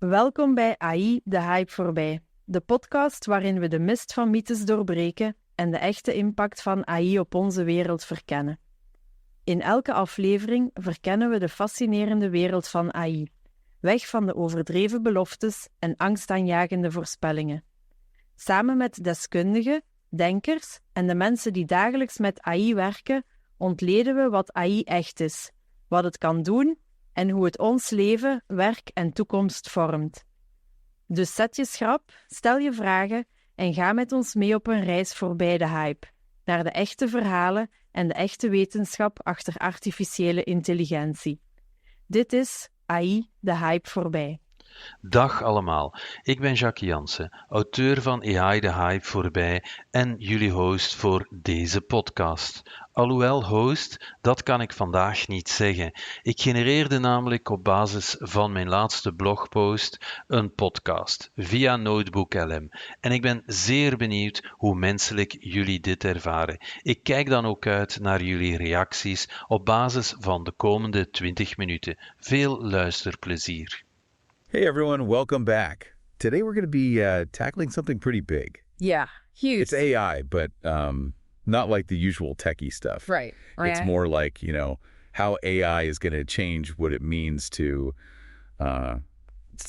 Welkom bij AI, de hype voorbij. De podcast waarin we de mist van mythes doorbreken en de echte impact van AI op onze wereld verkennen. In elke aflevering verkennen we de fascinerende wereld van AI. Weg van de overdreven beloftes en angstaanjagende voorspellingen. Samen met deskundigen, denkers en de mensen die dagelijks met AI werken, ontleden we wat AI echt is, wat het kan doen en hoe het ons leven, werk en toekomst vormt. Dus zet je schrap, stel je vragen en ga met ons mee op een reis voorbij de hype, naar de echte verhalen en de echte wetenschap achter artificiële intelligentie. Dit is AI, de hype voorbij. Dag allemaal, ik ben Jacques Jansen, auteur van AI de Hype voorbij en jullie host voor deze podcast. Alhoewel host, dat kan ik vandaag niet zeggen. Ik genereerde namelijk op basis van mijn laatste blogpost een podcast via Notebook LM. En ik ben zeer benieuwd hoe menselijk jullie dit ervaren. Ik kijk dan ook uit naar jullie reacties op basis van de komende 20 minuten. Veel luisterplezier. Hey everyone, welcome back. Today we're going to be tackling something pretty big. Yeah, huge. It's AI, but not like the usual techie stuff. Right. It's more like, how AI is going to change what it means to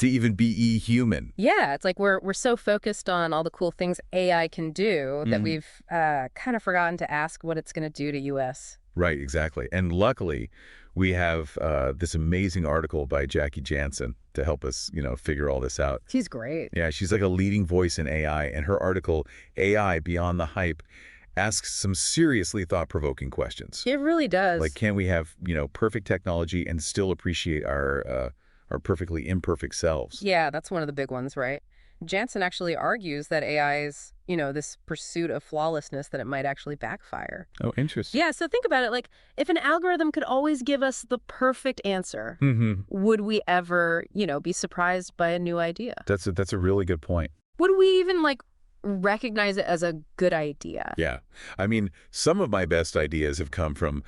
even be human. Yeah, it's like we're so focused on all the cool things AI can do that we've kind of forgotten to ask what it's going to do to us. Right, exactly. And luckily, we have this amazing article by Jackie Jansen to help us, figure all this out. She's great. Yeah, she's like a leading voice in AI, and her article, AI Beyond the Hype, asks some seriously thought-provoking questions. It really does. Like, can we have, perfect technology and still appreciate our perfectly imperfect selves? Yeah, that's one of the big ones, right? Jansen actually argues that AI's, this pursuit of flawlessness, that it might actually backfire. Oh, interesting. Yeah, so think about it. Like, if an algorithm could always give us the perfect answer, would we ever, be surprised by a new idea? That's a really good point. Would we even, recognize it as a good idea? Yeah. I mean, some of my best ideas have come from,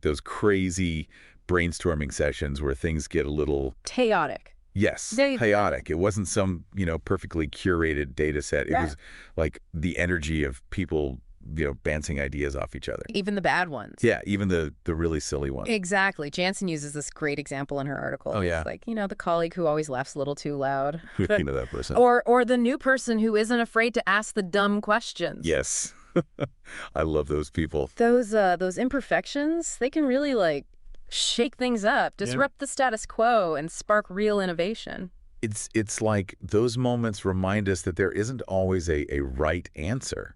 those crazy brainstorming sessions where things get a little... chaotic. Yes, chaotic. It wasn't some, perfectly curated data set. It was like the energy of people, bouncing ideas off each other. Even the bad ones. Yeah, even the really silly ones. Exactly. Jansen uses this great example in her article. Oh, yeah. It's like, the colleague who always laughs a little too loud. You know that person. Or the new person who isn't afraid to ask the dumb questions. Yes. I love those people. Those imperfections, they can really, shake things up, disrupt the status quo, and spark real innovation. It's like those moments remind us that there isn't always a right answer.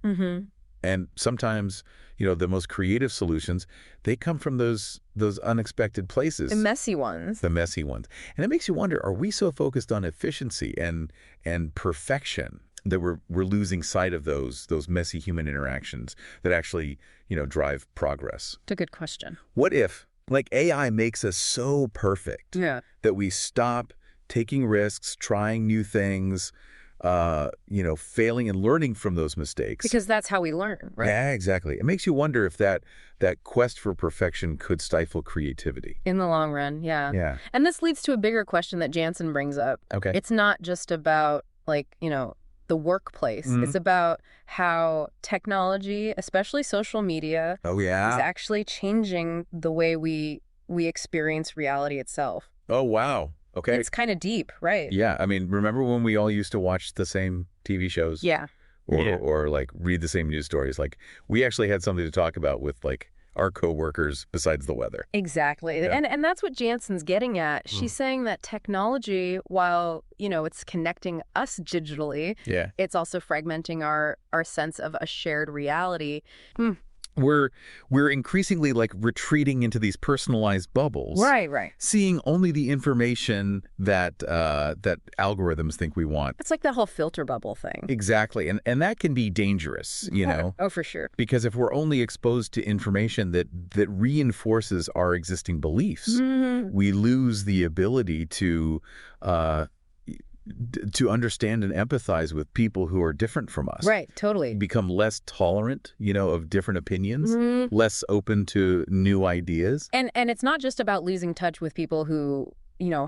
And sometimes, the most creative solutions, they come from those unexpected places. The messy ones. The messy ones. And it makes you wonder, are we so focused on efficiency and perfection that we're losing sight of those messy human interactions that actually, drive progress? It's a good question. What if AI makes us so perfect that we stop taking risks, trying new things, failing and learning from those mistakes? Because that's how we learn, right? Yeah, exactly. It makes you wonder if that quest for perfection could stifle creativity. In the long run, yeah. Yeah. And this leads to a bigger question that Jansen brings up. Okay. It's not just about, the workplace. It's about how technology, especially social media, Oh, yeah. is actually changing the way we experience reality itself. Oh, wow. Okay. It's kind of deep, right? Yeah. I mean, remember when we all used to watch the same TV shows? Yeah. Or read the same news stories? We actually had something to talk about with our coworkers besides the weather. Exactly. Yeah. And that's what Jansen's getting at. She's saying that technology, while, it's connecting us digitally, it's also fragmenting our sense of a shared reality. We're increasingly retreating into these personalized bubbles. Right. Seeing only the information that algorithms think we want. It's like that whole filter bubble thing. Exactly. And that can be dangerous, know. Oh, for sure. Because if we're only exposed to information that reinforces our existing beliefs, we lose the ability to understand and empathize with people who are different from us. Right, totally. Become less tolerant, of different opinions, less open to new ideas. And it's not just about losing touch with people who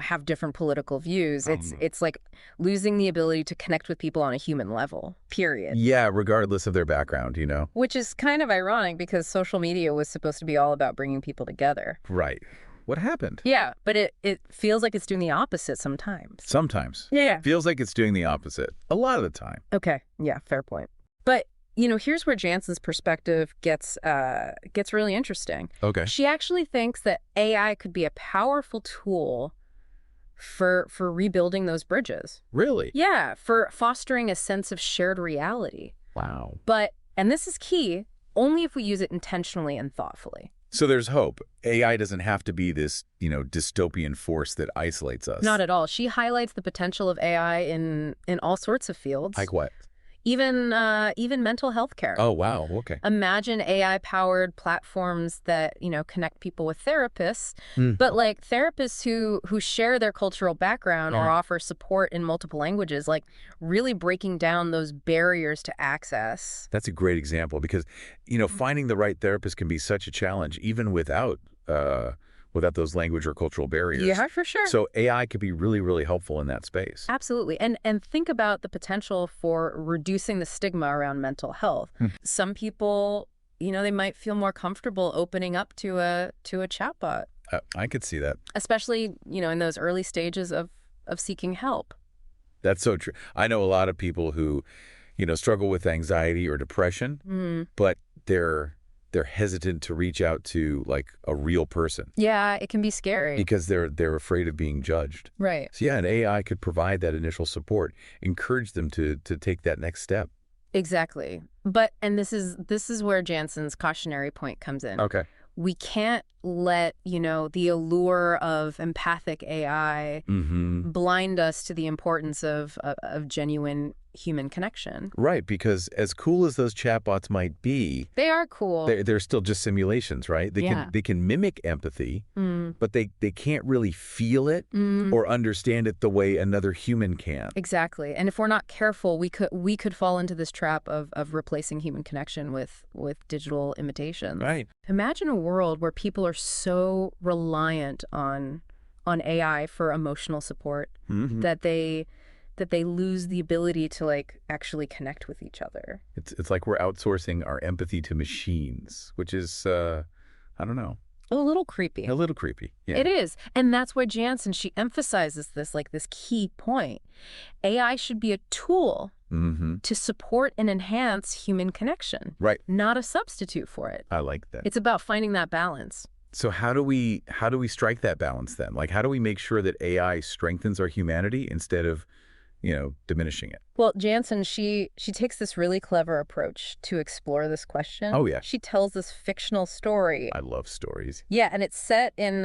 have different political views. It's like losing the ability to connect with people on a human level, period. Yeah, regardless of their background, Which is kind of ironic because social media was supposed to be all about bringing people together. Right. What happened? Yeah, but it feels like it's doing the opposite sometimes. Sometimes. Yeah. Feels like it's doing the opposite. A lot of the time. Okay. Yeah, fair point. But, here's where Jansen's perspective gets really interesting. Okay. She actually thinks that AI could be a powerful tool for rebuilding those bridges. Really? Yeah, for fostering a sense of shared reality. Wow. But, and this is key, only if we use it intentionally and thoughtfully. So there's hope. AI doesn't have to be this, dystopian force that isolates us. Not at all. She highlights the potential of AI in all sorts of fields. Like what? Even mental health care. Oh, wow. Okay. Imagine AI-powered platforms that, connect people with therapists, but like therapists who share their cultural background or offer support in multiple languages, like really breaking down those barriers to access. That's a great example because, finding the right therapist can be such a challenge, even without those language or cultural barriers. Yeah, for sure. So AI could be really, really helpful in that space. Absolutely. And think about the potential for reducing the stigma around mental health. Some people, they might feel more comfortable opening up to a chatbot. I could see that. Especially, in those early stages of seeking help. That's so true. I know a lot of people who, struggle with anxiety or depression, but they're hesitant to reach out to like a real person. Yeah, it can be scary. Because they're afraid of being judged. Right. So yeah, an AI could provide that initial support, encourage them to take that next step. Exactly. And this is where Jansen's cautionary point comes in. Okay. We can't let, the allure of empathic AI blind us to the importance of genuine human connection. Right, because as cool as those chatbots might be, they are cool. They're still just simulations, right? They can mimic empathy, but they can't really feel it or understand it the way another human can. Exactly. And if we're not careful, we could fall into this trap of replacing human connection with digital imitations. Right. Imagine a world where people are so reliant on AI for emotional support that they lose the ability to like actually connect with each other. It's like we're outsourcing our empathy to machines, which is I don't know. A little creepy. A little creepy. Yeah. It is. And that's why Jansen, she emphasizes this key point. AI should be a tool to support and enhance human connection. Right. Not a substitute for it. I like that. It's about finding that balance. So how do we strike that balance then? Like how do we make sure that AI strengthens our humanity instead of diminishing it? Well, Jansen, she takes this really clever approach to explore this question. Oh, yeah. She tells this fictional story. I love stories. Yeah, and it's set in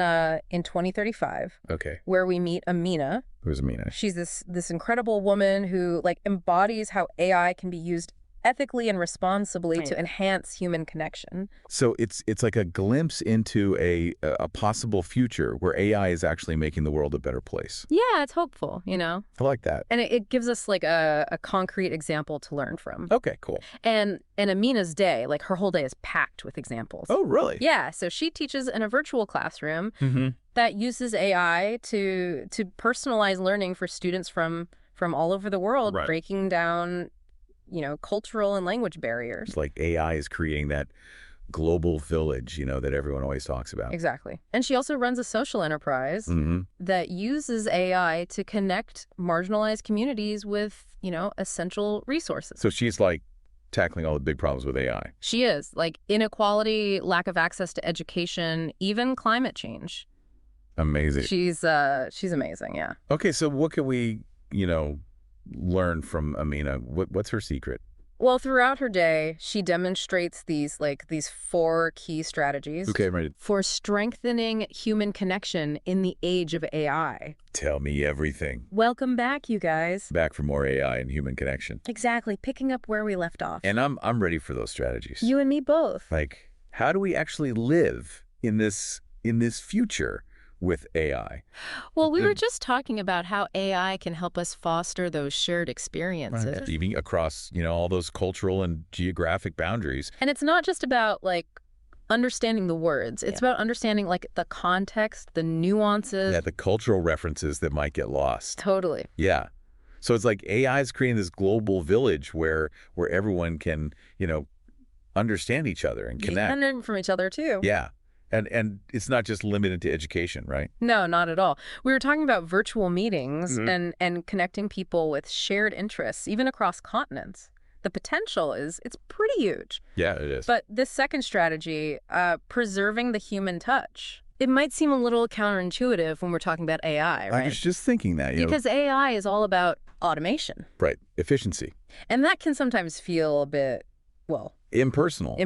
2035. Okay. Where we meet Amina. Who's Amina? She's this incredible woman who like embodies how AI can be used ethically and responsibly to enhance human connection. So it's like a glimpse into a possible future where AI is actually making the world a better place. Yeah, it's hopeful, I like that. And it gives us like a concrete example to learn from. Okay, cool. And Amina's day, like her whole day is packed with examples. Oh, really? Yeah, so she teaches in a virtual classroom that uses AI to personalize learning for students from all over the world, breaking down cultural and language barriers. It's like AI is creating that global village, that everyone always talks about. Exactly. And she also runs a social enterprise that uses AI to connect marginalized communities with, essential resources. So she's like tackling all the big problems with AI. She is. Like inequality, lack of access to education, even climate change. Amazing. She's amazing, yeah. Okay, so what can we, learn from Amina? What's her secret? Well, throughout her day, she demonstrates these 4 key strategies for strengthening human connection in the age of AI. Tell me everything. Welcome back, you guys. Back for more AI and human connection. Exactly, picking up where we left off. And I'm ready for those strategies. You and me both. Like, how do we actually live in this future with AI? Well, we were just talking about how AI can help us foster those shared experiences. Even across, all those cultural and geographic boundaries. And it's not just about, like, understanding the words. It's about understanding like the context, the nuances. Yeah, the cultural references that might get lost. Totally. Yeah. So it's like AI is creating this global village where everyone can, understand each other and connect. And learn from each other too. Yeah. And it's not just limited to education, right? No, not at all. We were talking about virtual meetings and connecting people with shared interests, even across continents. The potential it's pretty huge. Yeah, it is. But this second strategy, preserving the human touch, it might seem a little counterintuitive when we're talking about AI, right? I was just thinking that, Because AI is all about automation. Right. Efficiency. And that can sometimes feel a bit, Impersonal.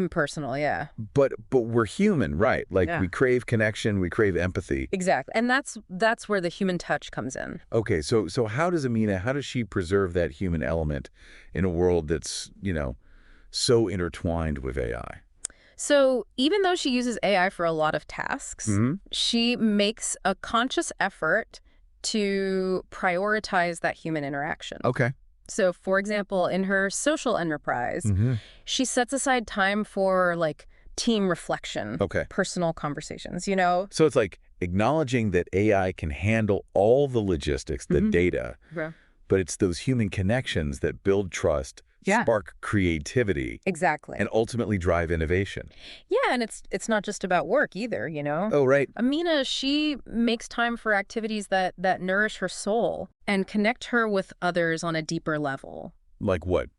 yeah. But we're human, right? Like Yeah. we crave connection, we crave empathy. Exactly. And that's where the human touch comes in. Okay, so how does she preserve that human element in a world that's, so intertwined with AI? So even though she uses AI for a lot of tasks, she makes a conscious effort to prioritize that human interaction. Okay. So, for example, in her social enterprise, she sets aside time for like team reflection, personal conversations, So it's like acknowledging that AI can handle all the logistics, the data, but it's those human connections that build trust, spark creativity. Exactly. And ultimately drive innovation. Yeah, and it's not just about work either, Oh, right. Amina, she makes time for activities that nourish her soul and connect her with others on a deeper level. Like what?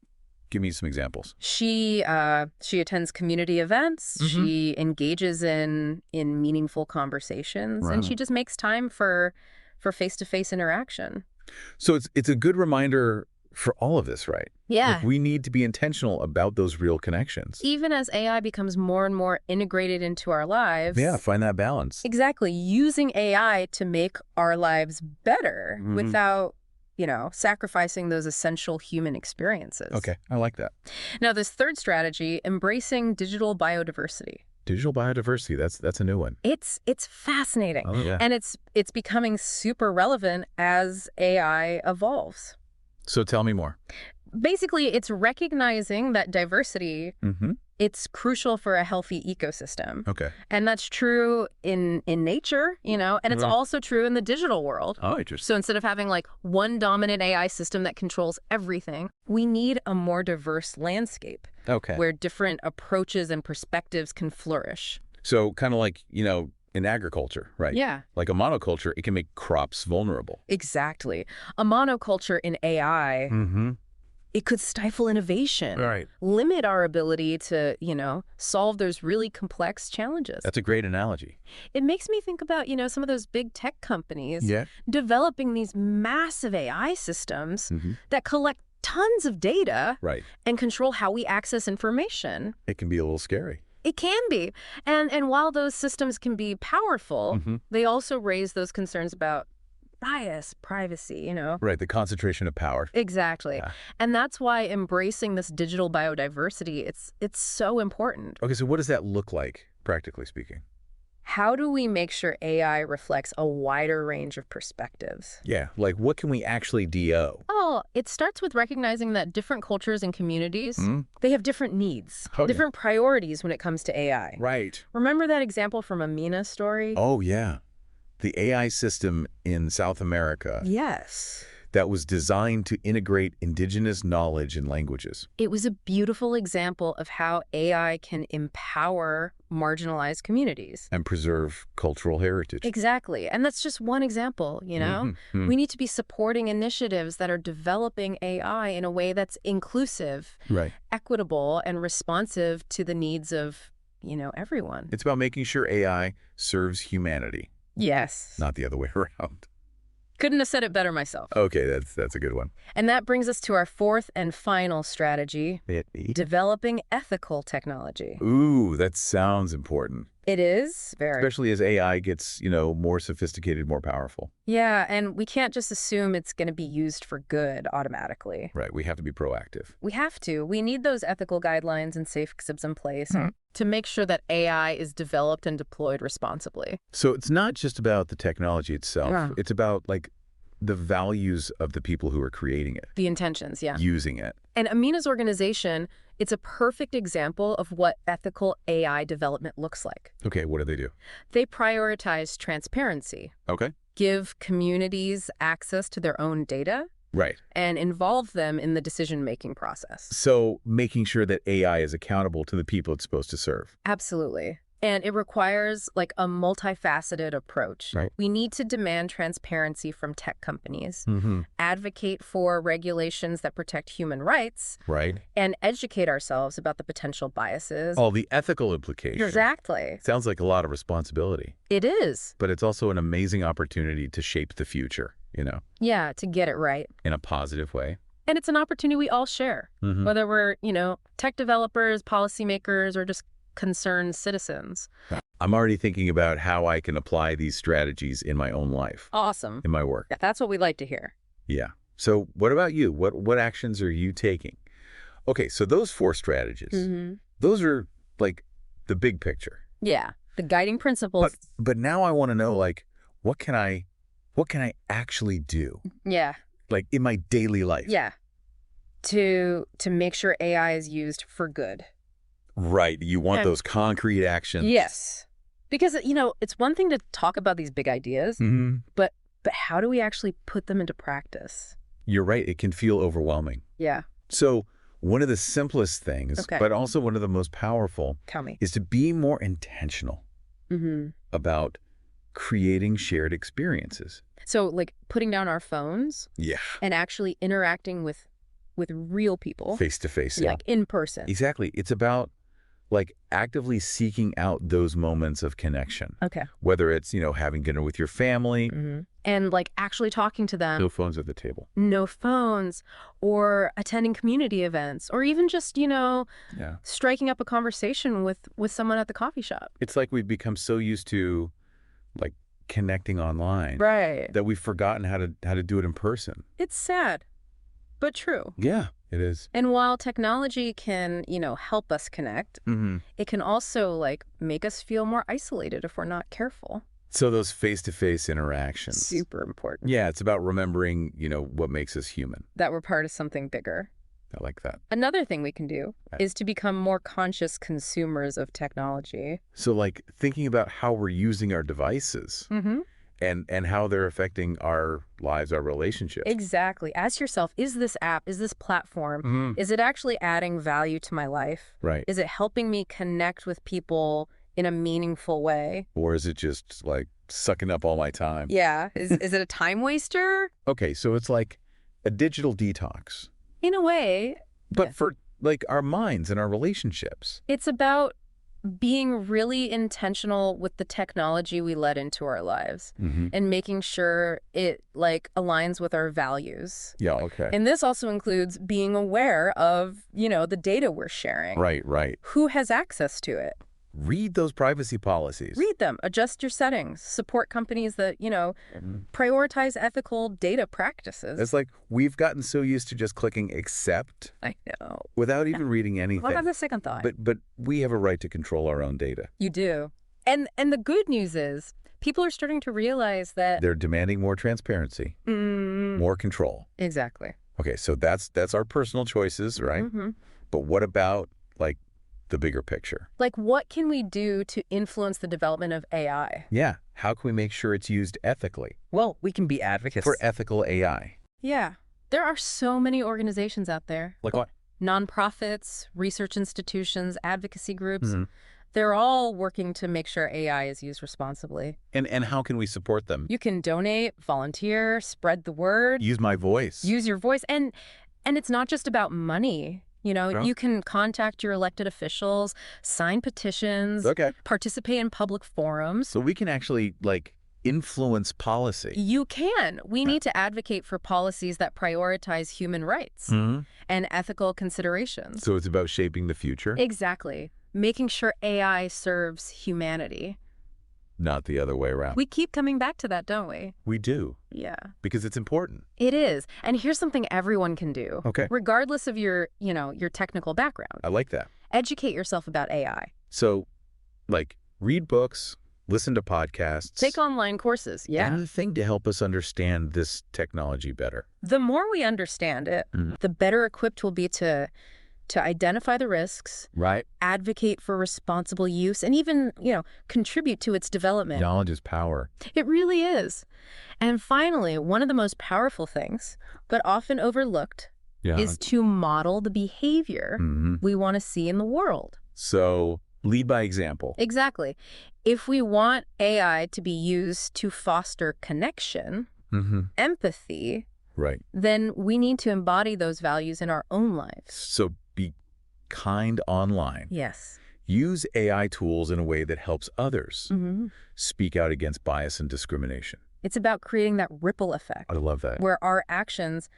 Give me some examples. She attends community events. She engages in meaningful conversations, and she just makes time for face-to-face interaction. So it's a good reminder for all of this, right? Yeah. Like we need to be intentional about those real connections. Even as AI becomes more and more integrated into our lives. Yeah, find that balance. Exactly. Using AI to make our lives better without, sacrificing those essential human experiences. Okay, I like that. Now, this third strategy, embracing digital biodiversity. Digital biodiversity, that's a new one. It's fascinating. Oh, yeah. And it's becoming super relevant as AI evolves. So tell me more. Basically, it's recognizing that diversity, it's crucial for a healthy ecosystem. Okay. And that's true in nature, and it's also true in the digital world. Oh, interesting. So instead of having like one dominant AI system that controls everything, we need a more diverse landscape. Okay. Where different approaches and perspectives can flourish. So kind of like, in agriculture, right? Yeah. Like a monoculture, it can make crops vulnerable. Exactly. A monoculture in AI, it could stifle innovation, Right. limit our ability to, solve those really complex challenges. That's a great analogy. It makes me think about, some of those big tech companies Yeah. developing these massive AI systems that collect tons of data and control how we access information. It can be a little scary. It can be. And while those systems can be powerful, they also raise those concerns about bias, privacy, Right, the concentration of power. Exactly. Yeah. And that's why embracing this digital biodiversity, it's so important. Okay, so what does that look like, practically speaking? How do we make sure AI reflects a wider range of perspectives? Yeah, like what can we actually DO? Oh, it starts with recognizing that different cultures and communities, they have different needs, different priorities when it comes to AI. Right. Remember that example from Amina's story? Oh, yeah. The AI system in South America. Yes. That was designed to integrate indigenous knowledge and languages. It was a beautiful example of how AI can empower marginalized communities. And preserve cultural heritage. Exactly. And that's just one example, We need to be supporting initiatives that are developing AI in a way that's inclusive, equitable, and responsive to the needs of, everyone. It's about making sure AI serves humanity. Yes. Not the other way around. Couldn't have said it better myself. Okay, that's a good one. And that brings us to our fourth and final strategy, developing ethical technology. Ooh, that sounds important. It is very. Especially as AI gets, more sophisticated, more powerful. Yeah, and we can't just assume it's going to be used for good automatically. Right, we have to be proactive. We have to. We need those ethical guidelines and safeguards in place to make sure that AI is developed and deployed responsibly. So it's not just about the technology itself. Yeah. It's about, the values of the people who are creating it. The intentions, yeah. Using it. And Amina's organization It's a perfect example of what ethical AI development looks like. Okay, what do they do? They prioritize transparency, Okay. give communities access to their own data, Right. and involve them in the decision-making process. So making sure that AI is accountable to the people it's supposed to serve. Absolutely. And it requires like a multifaceted approach. Right. We need to demand transparency from tech companies, Mm-hmm. advocate for regulations that protect human rights, Right. and educate ourselves about the potential biases. All the ethical implications. Exactly. Sounds like a lot of responsibility, It is. but it's also an amazing opportunity to shape the future, Yeah, to get it right. in a positive way. And it's an opportunity we all share, Mhm. whether we're, tech developers, policymakers, or just concerned citizens. I'm already thinking about how I can apply these strategies in my own life, Awesome. in my work. Yeah, that's what we like to hear. Yeah. So what about you? What actions are you taking? Okay, so those 4 strategies, those are like the big picture. Yeah, the guiding principles. But now I want to know, like, what can I actually do, Yeah, like in my daily life? yeah. To make sure AI is used for good. Right. You want And- those concrete actions. Yes. Because, it's one thing to talk about these big ideas, Hmm. but how do we actually put them into practice? You're right. It can feel overwhelming. Yeah, So one of the simplest things, Okay. but also one of the most powerful, tell me. is to be more intentional about creating shared experiences. So, like, putting down our phones Yeah. and actually interacting with real people, Face to face. Yeah. like in person. Exactly. It's about like actively seeking out those moments of connection, Okay. whether it's, having dinner with your family, And like actually talking to them. no phones at the table. No phones, or attending community events, or even just, Yeah. striking up a conversation with someone at the coffee shop. It's like we've become so used to like connecting online Right. that we've forgotten how to do it in person. It's sad, but true. Yeah, it is. And while technology can, help us connect, Mm-hmm. it can also like make us feel more isolated if we're not careful. So those face-to-face interactions. Super important. Yeah, it's about remembering, what makes us human. That we're part of something bigger. I like that. Another thing we can do Right. is to become more conscious consumers of technology. So like thinking about how we're using our devices Mm-hmm. and how they're affecting our lives, our relationships. Exactly. Ask yourself, is this app, is this platform, Mhm. is it actually adding value to my life? Right. Is it helping me connect with people in a meaningful way? Or is it just like sucking up all my time? Yeah. Is it a time waster? Okay, so it's like a digital detox, In a way, but for like our minds and our relationships. it's about being really intentional with the technology we let into our lives Mm-hmm. and making sure it like aligns with our values. Yeah, okay. And this also includes being aware of, the data we're sharing. Right. Who has access to it? Read those privacy policies. Read them, adjust your settings, support companies that, prioritize ethical data practices. It's like we've gotten so used to just clicking accept I know. without even reading anything. What about the second thought? But we have a right to control our own data. You do. And the good news is people are starting to realize that... They're demanding more transparency, more control. Exactly. Okay, so that's our personal choices, right? Mm-hmm. But what about like the bigger picture? Like, what can we do to influence the development of AI? Yeah, how can we make sure it's used ethically Well, we can be advocates. for ethical AI? Yeah. There are so many organizations out there. Like what? Nonprofits, research institutions, advocacy groups. Mhm. They're all working to make sure AI is used responsibly. And how can we support them? You can donate, volunteer, spread the word, Use my voice. use your voice. And it's not just about money. No? You can contact your elected officials, sign petitions, Okay. participate in public forums. So we can actually like influence policy. You can. We need to advocate for policies that prioritize human rights Mhm. and ethical considerations. So it's about shaping the future, Exactly. Making sure AI serves humanity. not the other way around. We keep coming back to that, don't we? We do, Yeah. because it's important. It is. And here's something everyone can do. Okay. Regardless of your technical background. I like that. Educate yourself about AI. So, like, read books, listen to podcasts. Take online courses. Yeah. Anything to help us understand this technology better. The more we understand it, Mhm. the better equipped we'll be to to identify the risks, Right? advocate for responsible use, and even, contribute to its development. Knowledge is power. It really is. And finally, one of the most powerful things, but often overlooked, Yeah. is to model the behavior we want to see in the world. So lead by example. Exactly. If we want AI to be used to foster connection, empathy, Right. then we need to embody those values in our own lives. So be kind online. Yes. Use AI tools in a way that helps others speak out against bias and discrimination. It's about creating that ripple effect I love that. where our actions,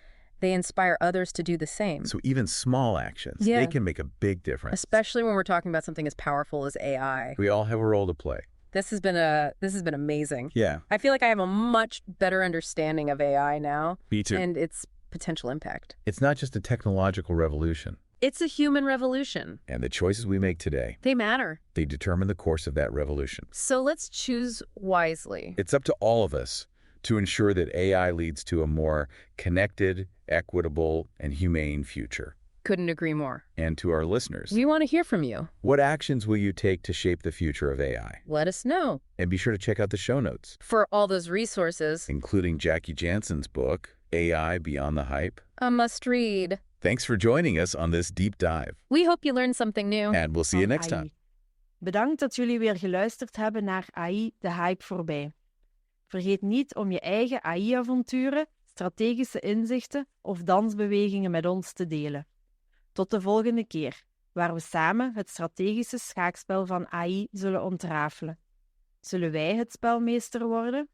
they inspire others to do the same. So even small actions, Yeah. they can make a big difference. Especially when we're talking about something as powerful as AI. We all have a role to play. This has been amazing. Yeah. I feel like I have a much better understanding of AI now Me too. and its potential impact. It's not just a technological revolution. It's a human revolution. And the choices we make today, They matter. they determine the course of that revolution. So let's choose wisely. It's up to all of us to ensure that AI leads to a more connected, equitable, and humane future. Couldn't agree more. And to our listeners, We want to hear from you. what actions will you take to shape the future of AI? Let us know. And be sure to check out the show notes, For all those resources, including Jackie Jansen's book, AI Beyond the Hype. a must read. Thanks for joining us on this deep dive. We hope you learned something new. And we'll see you van next AI. time. Bedankt dat jullie weer geluisterd hebben naar AI, de hype voorbij. Vergeet niet om je eigen AI-avonturen, strategische inzichten of dansbewegingen met ons te delen. Tot de volgende keer, waar we samen het strategische schaakspel van AI zullen ontrafelen. Zullen wij het spelmeester worden?